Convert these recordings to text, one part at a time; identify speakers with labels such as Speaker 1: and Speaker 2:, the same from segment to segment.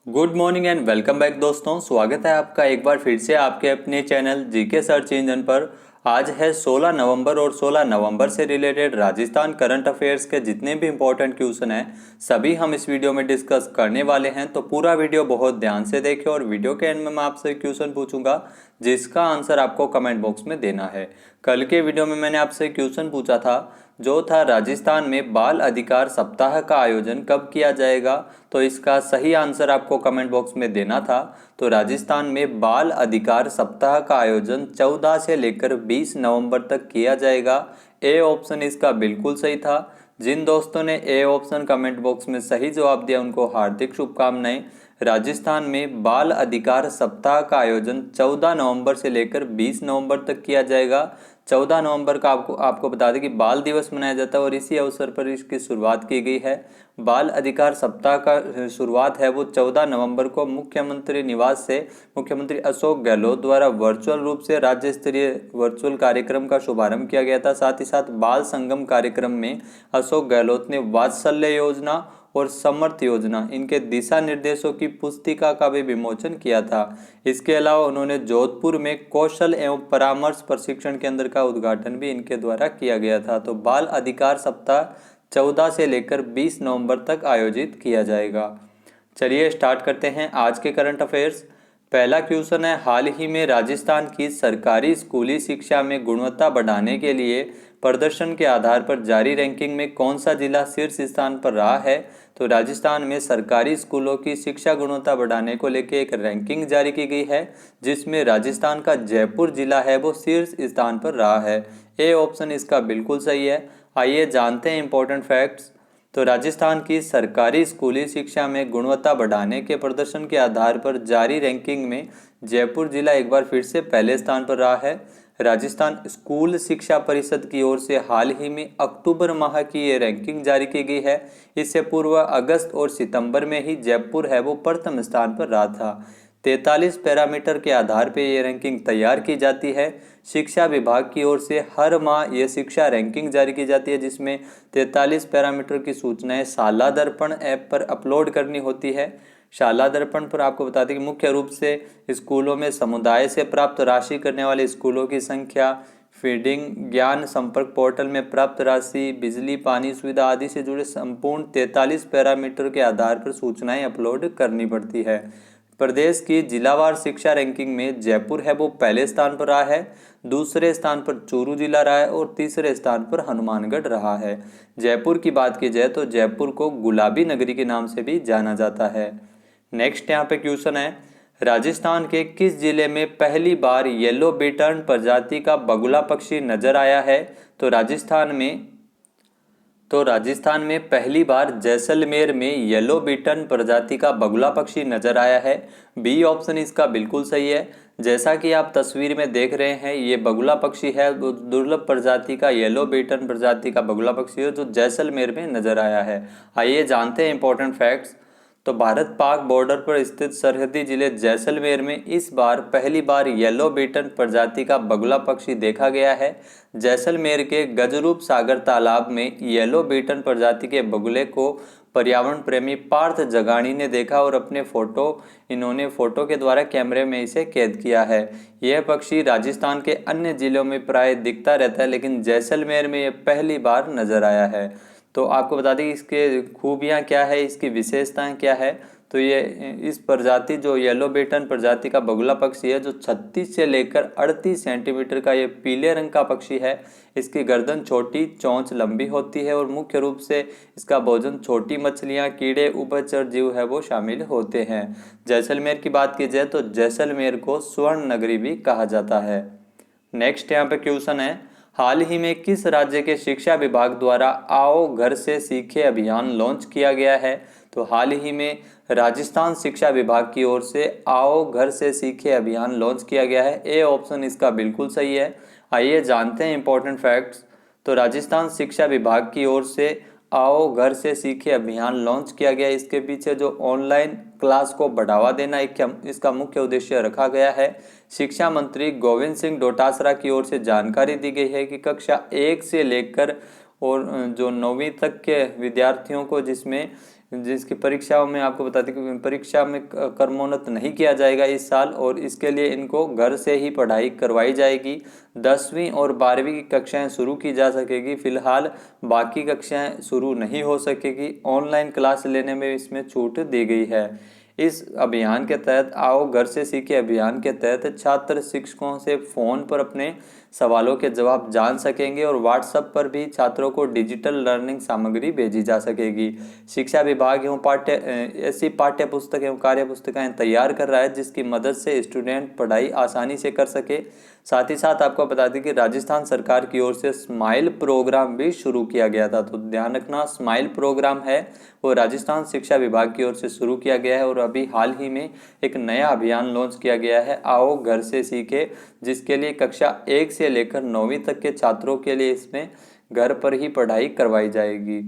Speaker 1: Good morning and welcome back दोस्तों। स्वागत है आपका एक बार फिर से आपके अपने चैनल जीके सर्च इंजन पर। आज है 16 नवंबर और 16 नवंबर से रिलेटेड राजस्थान करंट अफेयर्स के जितने भी इंपॉर्टेंट क्वेश्चन हैं सभी हम इस वीडियो में डिस्कस करने वाले हैं। तो पूरा वीडियो बहुत ध्यान से देखें और वीडियो के एंड में मैं आपसे क्वेश्चन पूछूंगा जिसका आंसर आपको कमेंट बॉक्स में देना है। कल के वीडियो में मैंने आपसे क्वेश्चन पूछा था जो था राजस्थान में बाल अधिकार सप्ताह का आयोजन कब किया जाएगा, तो इसका सही आंसर आपको कमेंट बॉक्स में देना था। तो राजस्थान में बाल अधिकार सप्ताह का आयोजन 14 से लेकर 20 नवंबर तक किया जाएगा। ए ऑप्शन इसका बिल्कुल सही था। जिन दोस्तों ने ए ऑप्शन कमेंट बॉक्स में सही जवाब दिया उनको हार्दिक शुभकामनाएं। राजस्थान में बाल अधिकार सप्ताह का आयोजन 14 नवंबर से लेकर 20 नवंबर तक किया जाएगा। 14 नवंबर का आपको बता दें कि बाल दिवस मनाया जाता है और इसी अवसर पर इसकी शुरुआत की गई है। बाल अधिकार सप्ताह का शुरुआत है वो 14 नवंबर को मुख्यमंत्री निवास से मुख्यमंत्री अशोक गहलोत द्वारा वर्चुअल रूप से राज्य स्तरीय वर्चुअल कार्यक्रम का शुभारंभ किया गया था। साथ ही साथ बाल संगम कार्यक्रम में अशोक गहलोत ने वात्सल्य योजना और समर्थ योजना इनके दिशा निर्देशों की पुस्तिका का भी विमोचन किया था। इसके अलावा उन्होंने जोधपुर में कौशल एवं परामर्श प्रशिक्षण केंद्र का उद्घाटन भी इनके द्वारा किया गया था। तो बाल अधिकार सप्ताह 14 से लेकर 20 नवंबर तक आयोजित किया जाएगा। चलिए स्टार्ट करते हैं आज के करंट अफेयर्स। पहला क्वेश्चन है, हाल ही में राजस्थान की सरकारी स्कूली शिक्षा में गुणवत्ता बढ़ाने के लिए प्रदर्शन के आधार पर जारी रैंकिंग में कौन सा जिला शीर्ष स्थान पर रहा है। तो राजस्थान में सरकारी स्कूलों की शिक्षा गुणवत्ता बढ़ाने को लेकर एक रैंकिंग जारी की गई है जिसमें राजस्थान का जयपुर जिला है वो शीर्ष स्थान पर रहा है। ए ऑप्शन इसका बिल्कुल सही है। आइए जानते हैं इंपॉर्टेंट फैक्ट्स। तो राजस्थान की सरकारी स्कूली शिक्षा में गुणवत्ता बढ़ाने के प्रदर्शन के आधार पर जारी रैंकिंग में जयपुर जिला एक बार फिर से पहले स्थान पर रहा है। राजस्थान स्कूल शिक्षा परिषद की ओर से हाल ही में अक्टूबर माह की ये रैंकिंग जारी की गई है। इससे पूर्व अगस्त और सितंबर में ही जयपुर है वो प्रथम स्थान पर रहा था। 43 पैरामीटर के आधार पर यह रैंकिंग तैयार की जाती है। शिक्षा विभाग की ओर से हर माह यह शिक्षा रैंकिंग जारी की जाती है जिसमें 43 पैरामीटर की सूचनाएं शाला दर्पण ऐप पर अपलोड करनी होती है। शाला दर्पण पर आपको बता दें कि मुख्य रूप से स्कूलों में समुदाय से प्राप्त राशि करने वाले स्कूलों की संख्या, फीडिंग, ज्ञान संपर्क पोर्टल में प्राप्त राशि, बिजली पानी सुविधा आदि से जुड़े संपूर्ण 43 पैरामीटर के आधार पर सूचनाएं अपलोड करनी पड़ती है। प्रदेश की जिलावार शिक्षा रैंकिंग में जयपुर है वो पहले स्थान पर रहा है, दूसरे स्थान पर चूरू जिला रहा है और तीसरे स्थान पर हनुमानगढ़ रहा है। जयपुर की बात की जाए तो जयपुर को गुलाबी नगरी के नाम से भी जाना जाता है। नेक्स्ट यहाँ पे क्वेश्चन है, राजस्थान के किस जिले में पहली बार येलो बिटर्न प्रजाति का बगुला पक्षी नजर आया है। तो राजस्थान में पहली बार जैसलमेर में येलो बिटर्न प्रजाति का बगुला पक्षी नजर आया है। बी ऑप्शन इसका बिल्कुल सही है। जैसा कि आप तस्वीर में देख रहे हैं ये बगुला पक्षी है वो दुर्लभ प्रजाति का येलो बिटर्न प्रजाति का बगुला पक्षी है जो जैसलमेर में नजर आया है। आइए जानते हैं इंपॉर्टेंट फैक्ट्स। तो भारत पाक बॉर्डर पर स्थित सरहदी जिले जैसलमेर में इस बार पहली बार येलो बिटर्न प्रजाति का बगुला पक्षी देखा गया है। जैसलमेर के गजरूप सागर तालाब में येलो बिटर्न प्रजाति के बगुले को पर्यावरण प्रेमी पार्थ जगानी ने देखा और इन्होंने फोटो के द्वारा कैमरे में इसे कैद किया है। यह पक्षी राजस्थान के अन्य जिलों में प्राय दिखता रहता है लेकिन जैसलमेर में यह पहली बार नजर आया है। तो आपको बता दें इसके खूबियाँ क्या है, इसकी विशेषताएं क्या है। तो ये इस प्रजाति जो येलो बिटर्न प्रजाति का बगुला पक्षी है जो 36 से लेकर 38 सेंटीमीटर का ये पीले रंग का पक्षी है। इसकी गर्दन छोटी, चोंच लंबी होती है और मुख्य रूप से इसका भोजन छोटी मछलियां, कीड़े, उभयचर जीव है वो शामिल होते हैं। जैसलमेर की बात की जाए तो जैसलमेर को स्वर्ण नगरी भी कहा जाता है। नेक्स्ट यहाँ पे क्वेश्चन है, हाल ही में किस राज्य के शिक्षा विभाग द्वारा आओ घर से सीखे अभियान लॉन्च किया गया है। तो हाल ही में राजस्थान शिक्षा विभाग की ओर से आओ घर से सीखे अभियान लॉन्च किया गया है। ए ऑप्शन इसका बिल्कुल सही है। आइए जानते हैं इंपॉर्टेंट फैक्ट्स। तो राजस्थान शिक्षा विभाग की ओर से आओ घर से सीखे अभियान लॉन्च किया गया। इसके पीछे जो ऑनलाइन क्लास को बढ़ावा देना इसका मुख्य उद्देश्य रखा गया है। शिक्षा मंत्री गोविंद सिंह डोटासरा की ओर से जानकारी दी गई है कि कक्षा 1 से लेकर और जो 9वीं तक के विद्यार्थियों को जिसमें जिसकी परीक्षाओं में आपको बता दें कि परीक्षा में क्रमोन्नत नहीं किया जाएगा इस साल, और इसके लिए इनको घर से ही पढ़ाई करवाई जाएगी। 10वीं और 12वीं की कक्षाएं शुरू की जा सकेगी। फिलहाल बाकी कक्षाएं शुरू नहीं हो सकेगी, ऑनलाइन क्लास लेने में इसमें छूट दी गई है। इस अभियान के तहत आओ घर से सीखे अभियान के तहत छात्र शिक्षकों से फ़ोन पर अपने सवालों के जवाब जान सकेंगे, और व्हाट्सएप पर भी छात्रों को डिजिटल लर्निंग सामग्री भेजी जा सकेगी। शिक्षा विभाग ऐसी पाठ्य पुस्तक एवं कार्य पुस्तिकाएं तैयार कर रहा है जिसकी मदद से स्टूडेंट पढ़ाई आसानी से कर सके। साथ ही साथ आपको बता दें कि राजस्थान सरकार की ओर से स्माइल प्रोग्राम भी शुरू किया गया था। तो ध्यान रखना, स्माइल प्रोग्राम है वो राजस्थान शिक्षा विभाग की ओर से शुरू किया गया है, और अभी हाल ही में एक नया अभियान लॉन्च किया गया है, आओ घर से सीखे, जिसके लिए कक्षा 1 से लेकर 9वीं तक के छात्रों के लिए इसमें घर पर ही पढ़ाई करवाई जाएगी।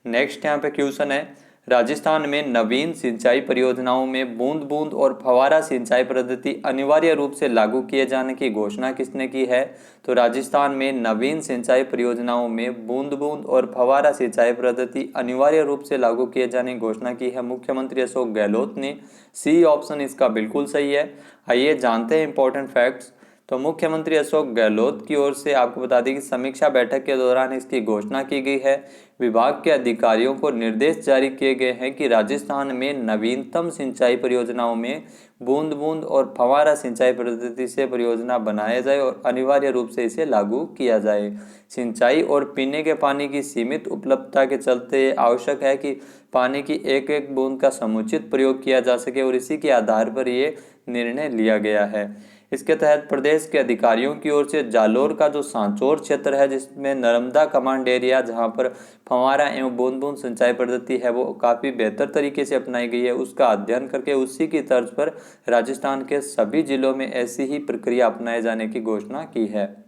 Speaker 1: नेक्स्ट यहाँ पे क्वेश्चन है, राजस्थान में नवीन सिंचाई परियोजनाओं में बूंद बूंद और फवारा सिंचाई पद्धति अनिवार्य रूप से लागू किए जाने की घोषणा किसने की है? तो राजस्थान में नवीन सिंचाई परियोजनाओं में बूंद बूंद और फवारा सिंचाई पद्धति अनिवार्य रूप से लागू किए जाने की घोषणा की है मुख्यमंत्री अशोक गहलोत ने। सी ऑप्शन इसका बिल्कुल सही है। आइए जानते हैं इंपॉर्टेंट फैक्ट्स। तो मुख्यमंत्री अशोक गहलोत की ओर से आपको बता दें कि समीक्षा बैठक के दौरान इसकी घोषणा की गई है। विभाग के अधिकारियों को निर्देश जारी किए गए हैं कि राजस्थान में नवीनतम सिंचाई परियोजनाओं में बूंद बूंद और फव्वारा सिंचाई पद्धति से परियोजना बनाया जाए और अनिवार्य रूप से इसे लागू किया जाए। सिंचाई और पीने के पानी की सीमित उपलब्धता के चलते आवश्यक है कि पानी की एक एक बूंद का समुचित प्रयोग किया जा सके, और इसी के आधार पर ये निर्णय लिया गया है। इसके तहत प्रदेश के अधिकारियों की ओर से जालोर का जो सांचौर क्षेत्र है, जिसमें नर्मदा कमांड एरिया, जहां पर फव्वारा एवं बूंद बूंद सिंचाई पद्धति है वो काफ़ी बेहतर तरीके से अपनाई गई है, उसका अध्ययन करके उसी की तर्ज पर राजस्थान के सभी जिलों में ऐसी ही प्रक्रिया अपनाए जाने की घोषणा की है।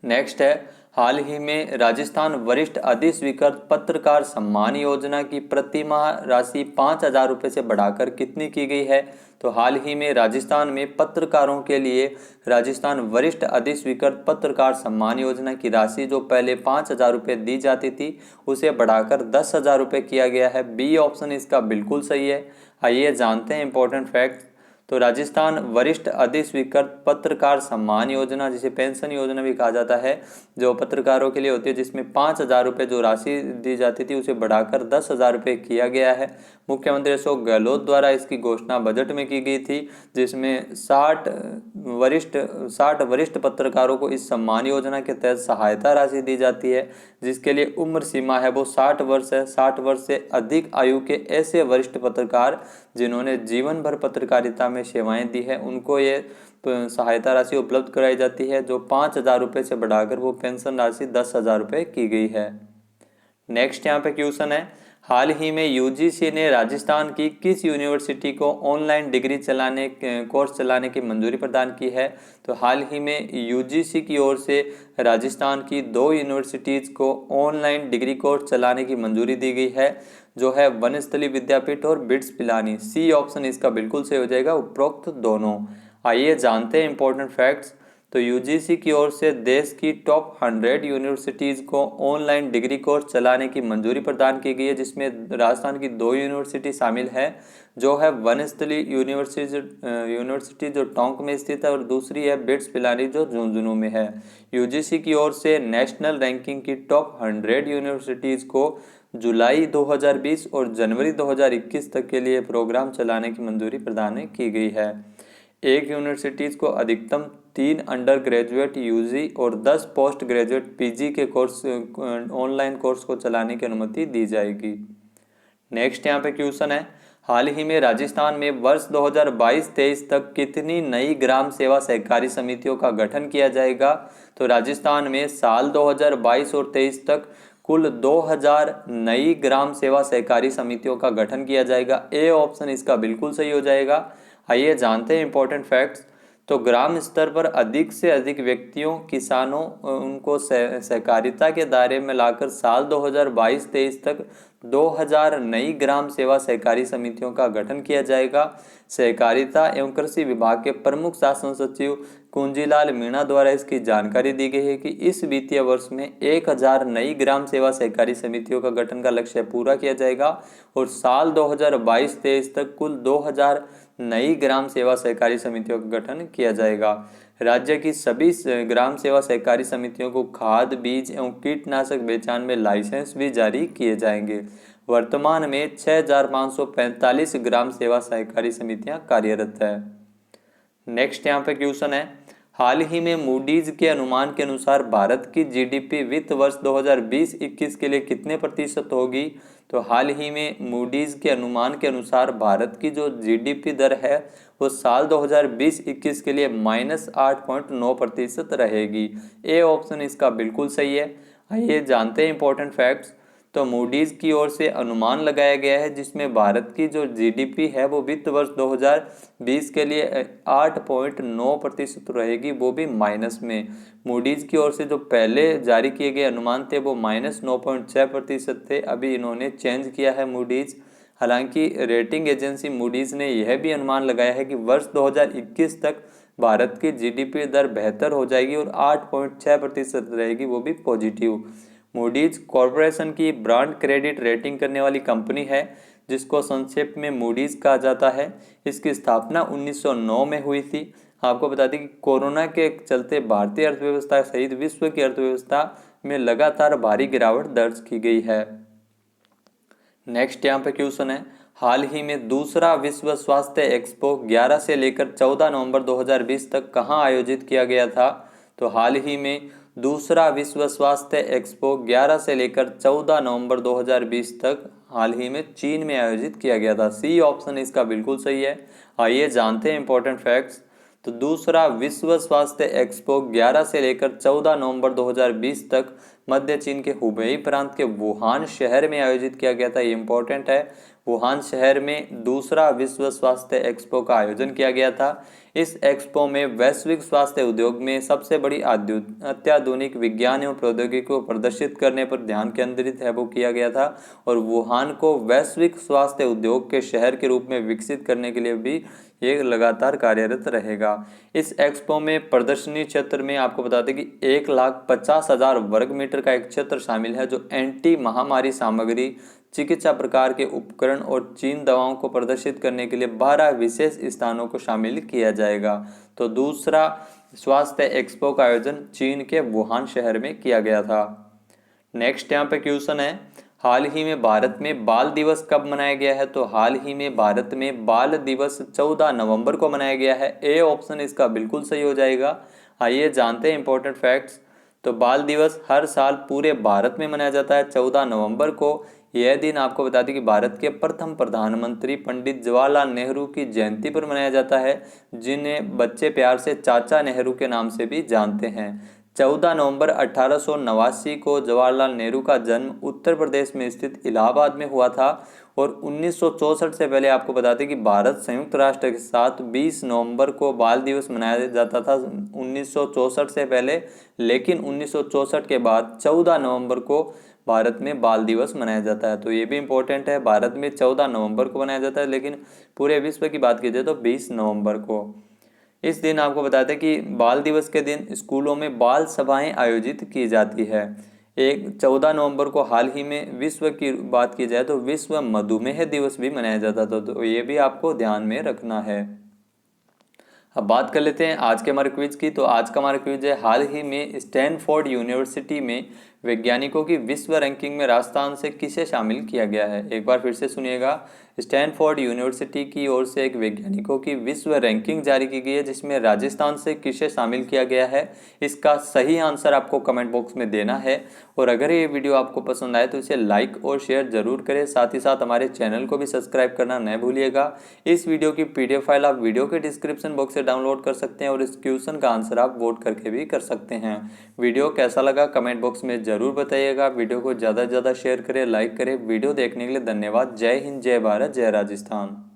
Speaker 1: नेक्स्ट है, हाल ही में राजस्थान वरिष्ठ अधिस्वीकृत पत्रकार सम्मान योजना की प्रतिमाह राशि 5,000 रुपये से बढ़ाकर कितनी की गई है? तो हाल ही में राजस्थान में पत्रकारों के लिए राजस्थान वरिष्ठ अधिस्वीकृत पत्रकार सम्मान योजना की राशि जो पहले 5,000 रुपये दी जाती थी उसे बढ़ाकर 10,000 रुपये किया गया है। बी ऑप्शन इसका बिल्कुल सही है। आइए जानते हैं इंपॉर्टेंट फैक्ट्स। तो राजस्थान वरिष्ठ अधिस्वीकृत पत्रकार सम्मान योजना, जिसे पेंशन योजना भी कहा जाता है, जो पत्रकारों के लिए होती है, जिसमें 5,000 रुपये जो राशि दी जाती थी उसे बढ़ाकर 10,000 रुपये किया गया है। मुख्यमंत्री अशोक गहलोत द्वारा इसकी घोषणा बजट में की गई थी, जिसमें 60 वरिष्ठ पत्रकारों को इस सम्मान योजना के तहत सहायता राशि दी जाती है, जिसके लिए उम्र सीमा है वो 60 वर्ष है। 60 वर्ष से अधिक आयु के ऐसे वरिष्ठ पत्रकार जिन्होंने जीवन भर पत्रकारिता में सेवाएं दी है उनको ये सहायता राशि उपलब्ध कराई जाती है, जो 5,000 रुपये से बढ़ाकर वो पेंशन राशि 10,000 रुपये की गई है। नेक्स्ट यहाँ पे क्वेश्चन है, हाल ही में यूजीसी ने राजस्थान की किस यूनिवर्सिटी को ऑनलाइन डिग्री कोर्स चलाने की मंजूरी प्रदान की है? तो हाल ही में यूजीसी की ओर से राजस्थान की 2 यूनिवर्सिटीज़ को ऑनलाइन डिग्री कोर्स चलाने की मंजूरी दी गई है, जो है वनस्थली विद्यापीठ और बिट्स पिलानी। सी ऑप्शन इसका बिल्कुल सही हो जाएगा, उपरोक्त दोनों। आइए जानते हैं इंपॉर्टेंट फैक्ट्स। तो यूजीसी की ओर से देश की टॉप 100 यूनिवर्सिटीज़ को ऑनलाइन डिग्री कोर्स चलाने की मंजूरी प्रदान की गई है, जिसमें राजस्थान की 2 यूनिवर्सिटी शामिल है, जो है वनस्थली यूनिवर्सिटी जो टोंक में स्थित है, और दूसरी है बिट्स पिलानी जो झुंझुनू में है। यूजीसी की ओर से नेशनल रैंकिंग की टॉप 100 यूनिवर्सिटीज़ को जुलाई 2020 और जनवरी 2021 तक के लिए प्रोग्राम चलाने की मंजूरी प्रदान की गई है। एक यूनिवर्सिटीज़ को अधिकतम 3 अंडर ग्रेजुएट यूजी और 10 पोस्ट ग्रेजुएट पीजी के कोर्स ऑनलाइन कोर्स को चलाने की अनुमति दी जाएगी। नेक्स्ट यहाँ पे क्वेश्चन है, हाल ही में राजस्थान में वर्ष 2022-23 तक कितनी नई ग्राम सेवा सहकारी समितियों का गठन किया जाएगा? तो राजस्थान में साल 2022 और 23 तक कुल 2000 नई ग्राम सेवा सहकारी समितियों का गठन किया जाएगा। ए ऑप्शन इसका बिल्कुल सही हो जाएगा। आइए जानते हैं इंपॉर्टेंट फैक्ट्स। तो ग्राम स्तर पर अधिक से अधिक व्यक्तियों, किसानों, उनको सहकारिता के दायरे में लाकर साल 2022-23 तक 2000 नई ग्राम सेवा सहकारी समितियों का गठन किया जाएगा। सहकारिता एवं कृषि विभाग के प्रमुख शासन सचिव कुंजीलाल मीणा द्वारा इसकी जानकारी दी गई है कि इस वित्तीय वर्ष में 1000 नई ग्राम सेवा सहकारी समितियों का गठन का लक्ष्य पूरा किया जाएगा और साल 2022-23 तक कुल 2000 नई ग्राम सेवा सहकारी समितियों का गठन किया जाएगा। राज्य की सभी ग्राम सेवा सहकारी समितियों को खाद, बीज एवं कीटनाशक बेचान में लाइसेंस भी जारी किए जाएंगे। वर्तमान में 6545 ग्राम सेवा सहकारी समितियां कार्यरत है। नेक्स्ट यहाँ पे क्वेश्चन है, हाल ही में मूडीज के अनुमान के अनुसार भारत की जीडीपी वित्त वर्ष 2020-21 के लिए कितने प्रतिशत होगी? तो हाल ही में मूडीज के अनुमान के अनुसार भारत की जो जीडीपी दर है वो साल 2020-21 के लिए -8.9% रहेगी। ए ऑप्शन इसका बिल्कुल सही है। आइए जानते हैं इंपॉर्टेंट फैक्ट्स। तो मूडीज की ओर से अनुमान लगाया गया है जिसमें भारत की जो जीडीपी है वो वित्त वर्ष 2020 के लिए 8.9% रहेगी, वो भी माइनस में। मूडीज की ओर से जो पहले जारी किए गए अनुमान थे वो -9.6% थे, अभी इन्होंने चेंज किया है मूडीज। हालांकि रेटिंग एजेंसी मूडीज ने यह भी अनुमान लगाया है कि वर्ष 2021 तक भारत की जीडीपी दर बेहतर हो जाएगी और 8.6% रहेगी, वो भी पॉजिटिव। मूडीज कॉरपोरेशन की ब्रांड क्रेडिट रेटिंग करने वाली कंपनी है जिसको संक्षेप में मूडीज कहा जाता है। इसकी स्थापना 1909 में हुई थी। आपको बता दें कि कोरोना के चलते भारतीय अर्थव्यवस्था सहित विश्व की अर्थव्यवस्था में लगातार भारी गिरावट दर्ज की गई है। नेक्स्ट यहाँ पे क्वेश्चन है, हाल ही में दूसरा विश्व स्वास्थ्य एक्सपो 11 से लेकर 14 नवंबर 2020 तक कहाँ आयोजित किया गया था? तो हाल ही में दूसरा विश्व स्वास्थ्य एक्सपो 11 से लेकर 14 नवंबर 2020 तक हाल ही में चीन में आयोजित किया गया था। सी ऑप्शन इसका बिल्कुल सही है। आइए जानते हैं इंपॉर्टेंट फैक्ट्स। तो दूसरा विश्व स्वास्थ्य एक्सपो 11 से लेकर 14 नवंबर 2020 तक मध्य चीन के हुबेई प्रांत के वुहान शहर में आयोजित किया गया था। ये इंपॉर्टेंट है। वुहान शहर में दूसरा विश्व स्वास्थ्य एक्सपो का आयोजन किया गया था। इस एक्सपो में वैश्विक स्वास्थ्य उद्योग में सबसे बड़ी अत्याधुनिक विज्ञान एवं प्रौद्योगिकी को प्रदर्शित करने पर ध्यान केंद्रित है वो किया गया था और वुहान को वैश्विक स्वास्थ्य उद्योग के शहर के रूप में विकसित करने के लिए भी ये लगातार कार्यरत रहेगा। इस एक्सपो में प्रदर्शनी क्षेत्र में आपको बता दें कि 1,50,000 वर्ग मीटर का एक क्षेत्र शामिल है जो एंटी महामारी सामग्री, चिकित्सा प्रकार के उपकरण और चीन दवाओं को प्रदर्शित करने के लिए 12 विशेष स्थानों को शामिल किया जाएगा। तो दूसरा स्वास्थ्य एक्सपो का आयोजन चीन के वुहान शहर में किया गया था। नेक्स्ट यहाँ पे क्वेश्चन है, हाल ही में भारत में बाल दिवस कब मनाया गया है? तो हाल ही में भारत में बाल दिवस 14 नवंबर को मनाया गया है। ए ऑप्शन इसका बिल्कुल सही हो जाएगा। आइए जानते हैं इंपॉर्टेंट फैक्ट्स। तो बाल दिवस हर साल पूरे भारत में मनाया जाता है 14 नवंबर को। यह दिन आपको बता दें कि भारत के प्रथम प्रधानमंत्री पंडित जवाहरलाल नेहरू की जयंती पर मनाया जाता है, जिन्हें बच्चे प्यार से चाचा नेहरू के नाम से भी जानते हैं। 14 नवंबर 1889 को जवाहरलाल नेहरू का जन्म उत्तर प्रदेश में स्थित इलाहाबाद में हुआ था और 1964 से पहले आपको बता दें कि भारत संयुक्त राष्ट्र के साथ 20 नवंबर को बाल दिवस मनाया जाता था 1964 से पहले, लेकिन 1964 के बाद 14 नवंबर को भारत में बाल दिवस मनाया जाता है। तो ये भी इम्पोर्टेंट है, भारत में 14 नवंबर को मनाया जाता है लेकिन पूरे विश्व की बात की जाए तो 20 नवंबर को। इस दिन आपको बताते हैं कि बाल दिवस के दिन स्कूलों में बाल सभाएं आयोजित की जाती है। 14 नवंबर को हाल ही में विश्व की बात की जाए तो विश्व मधुमेह दिवस भी मनाया जाता था, तो ये भी आपको ध्यान में रखना है। अब बात कर लेते हैं आज के हमारे क्विज की। तो आज का हमारा क्विज है, हाल ही में स्टैनफोर्ड यूनिवर्सिटी में वैज्ञानिकों की विश्व रैंकिंग में राजस्थान से किसे शामिल किया गया है? एक बार फिर से सुनिएगा। स्टैनफोर्ड यूनिवर्सिटी की ओर से एक वैज्ञानिकों की विश्व रैंकिंग जारी की गई है जिसमें राजस्थान से किसे शामिल किया गया है। इसका सही आंसर आपको कमेंट बॉक्स में देना है और अगर ये वीडियो आपको पसंद आए तो इसे लाइक और शेयर जरूर करें। साथ ही साथ हमारे चैनल को भी सब्सक्राइब करना न भूलिएगा। इस वीडियो की PDF फाइल आप वीडियो के डिस्क्रिप्शन बॉक्स से डाउनलोड कर सकते हैं और इस क्वेश्चन का आंसर आप वोट करके भी कर सकते हैं। वीडियो कैसा लगा कमेंट बॉक्स में जरूर बताइएगा। वीडियो को ज़्यादा से ज़्यादा शेयर करें, लाइक करें। वीडियो देखने के लिए धन्यवाद। जय हिंद, जय भारत, जय राजस्थान।